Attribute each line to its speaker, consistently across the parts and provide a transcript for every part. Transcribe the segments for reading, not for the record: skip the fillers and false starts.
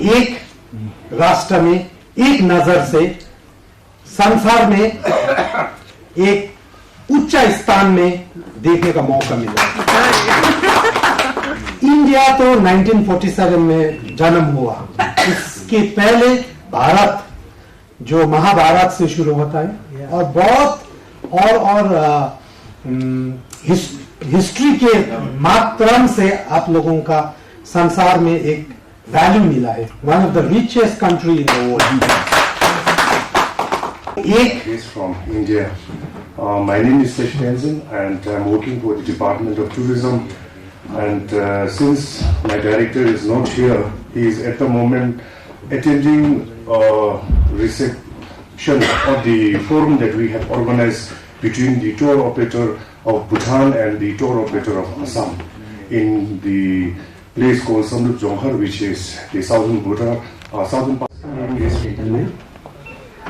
Speaker 1: एक राष्ट्र में एक नजर से संसार में एक उच्च स्थान में देखने का मौका मिला। इंडिया तो 1947 में जन्म हुआ। इसके पहले भारत जो महाभारत से शुरू होता है और बहुत और हिस्ट्री के माध्यम से आप लोगों का संसार में एक वैल्यू मिला है। One of the richest country in the world.
Speaker 2: He's from India. My name is Sesh Tenzin and I'm working for the Department of Tourism. And since my director is not here, he is at the moment attending reception of the forum that we have organized between the tour operator of Bhutan and the tour operator of Assam in the place called Samduk Jonghar, which is the southern Bhutan, southern part.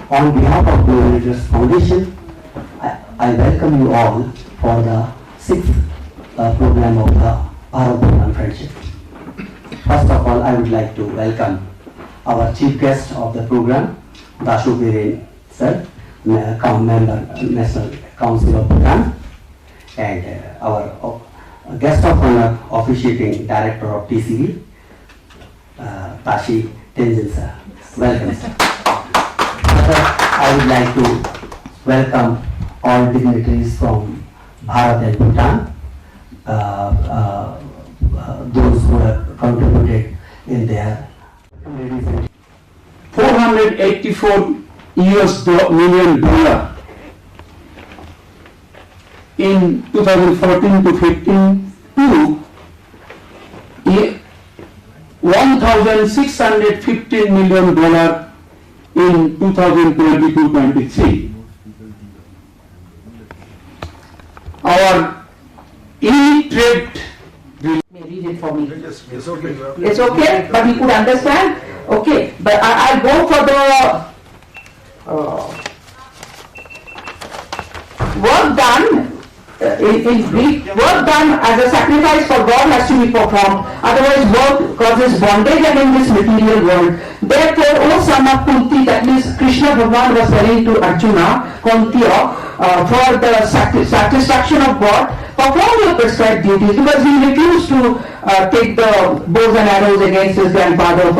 Speaker 3: On behalf of the Religious Foundation, I welcome you all for the 6th program of the Bharat-Bhutan Friendship. First of all, I would like to welcome our chief guest of the program, Dashu Biren sir, member National Council of Bhutan, and our guest of honor, officiating director of TCB, Tashi Tenzin sir. Welcome sir. I would like to welcome all dignitaries from Bharat and Bhutan, those who have contributed in their
Speaker 4: $484 million in 2014 to 15 to $1,615 million in 2022-23. Our e-trade.
Speaker 5: May read it for me. It's okay. It's okay, but he could understand. Okay, but I'll go for the work done. In Greek, work done as a sacrifice for God has to be performed. Otherwise, work causes bondage in this material world. Therefore, O son of Kunti, that means Krishna Bhagavan was telling to Arjuna, Kuntiya, for the satisfaction of God, perform your prescribed duties, because he refused to take the bows and arrows against his grandfather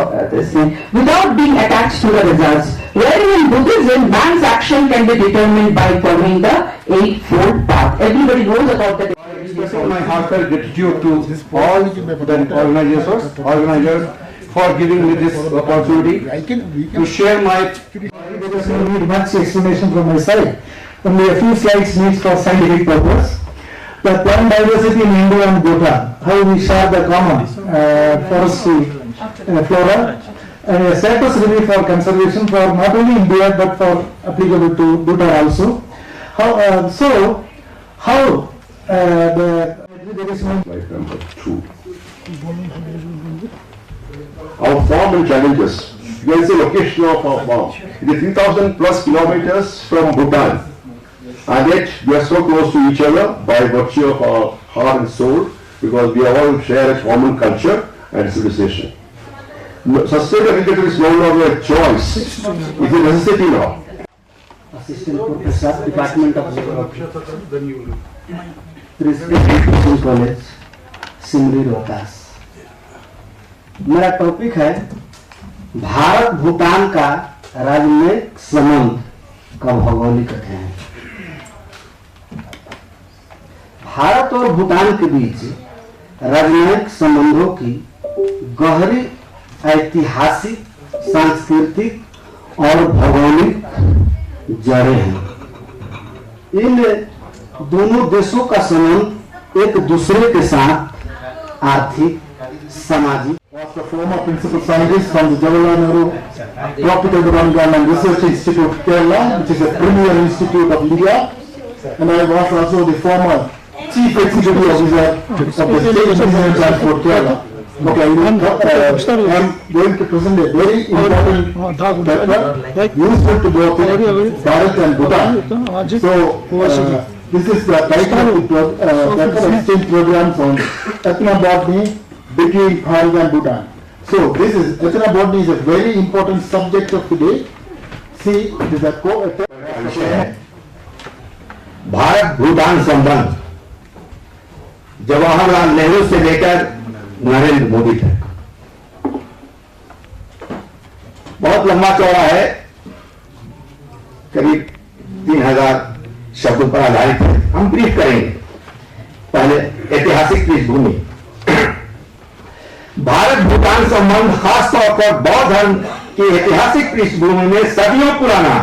Speaker 5: without being attached to the results. Wherein in Buddhism, man's action can be determined by following the eightfold path. Everybody knows about that.
Speaker 4: Expressing my heartfelt gratitude to all the organizers for giving me this opportunity to share my.
Speaker 6: There does not need much explanation from my side. Only a few slides needs for scientific purpose. The plant diversity in India and Bhutan, how we share the common forestry flora, and a status review for conservation for not only India but for applicable to Bhutan also. How
Speaker 2: Slide number 2. Our farm and challenges. Here is the location of our farm. It is 3,000 plus kilometers from Bhutan. And yet we are so close to each other by virtue of our heart and soul, because we all share a common culture and civilization. Sustainable agriculture is no longer a choice, it is a necessity now.
Speaker 3: Assistant Professor, Department of Geography, Principal Education College, Simri Rohtas. मेरा topic है भारत भूटान का राजनयिक संबंध का भौगोलिक अध्ययन। भारत और भूटान के बीच राजनयिक संबंधों की गहरी ऐतिहासिक, सांस्कृतिक और भौगोलिक जड़ें हैं। इन दोनों देशों का संबंध एक दूसरे के साथ आर्थिक, सामाजिक।
Speaker 6: was the former principal scientist from the Jawaharlal Nehru Tropical Development and Research Institute of Kerala, which is a premier institute of India, and I was also the former chief executive officer of the State Museum Transport Kerala. Okay, I'm going to present a very important paper useful to both Bharat and Bhutan. So, this is the title of the paper exchange programs on ethnobotany between Bharat and Bhutan. So this is, Rachana Bodhi is a very important subject of today. See, it is a
Speaker 2: विषय है भारत भूटान संबंध जवाहरलाल नेहरू से लेकर नरेंद्र मोदी तक। बहुत लंबा चौड़ा है, करीब 3000 शब्दों पर आधारित है। हम ब्रीफ करेंगे। पहले ऐतिहासिक पृष्ठभूमि। भारत भूटान संबंध खासतौर पर बौद्ध धर्म की ऐतिहासिक पृष्ठभूमि में सदियों पुराना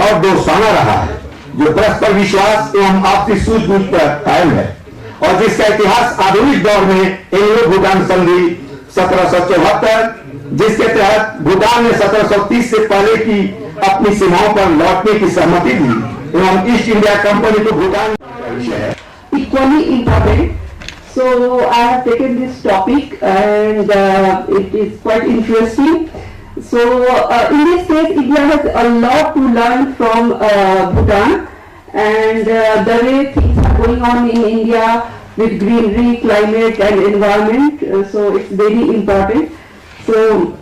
Speaker 2: और दोस्ताना रहा है, जो परस्पर विश्वास एवं आपसी सूझबूझ पर कायम है और जिसका इतिहास आधुनिक दौर में इंग्लो भूटान संधि 1774, जिसके तहत भूटान ने 1730 से पहले की अपनी सीमाओं पर लौटने की सहमति दी एवं ईस्ट इंडिया कंपनी को भूटान का विषय है।
Speaker 5: Equally important. So I have taken this topic and it is quite interesting. So in this case, India has a lot to learn from Bhutan, and the way things are going on in India with greenery, climate and environment, so it's very important. So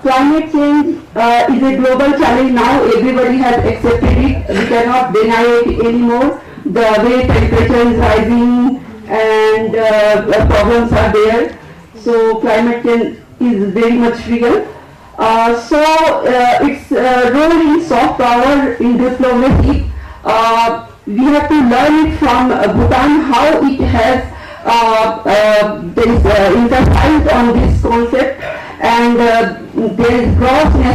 Speaker 5: climate change is a global challenge now. Everybody has accepted it. We cannot deny it anymore. The way temperature is rising and problems are there. So climate change is very much real. So its role in soft power in diplomacy, we have to learn it from Bhutan how it has emphasized on this concept, and there is gross necessity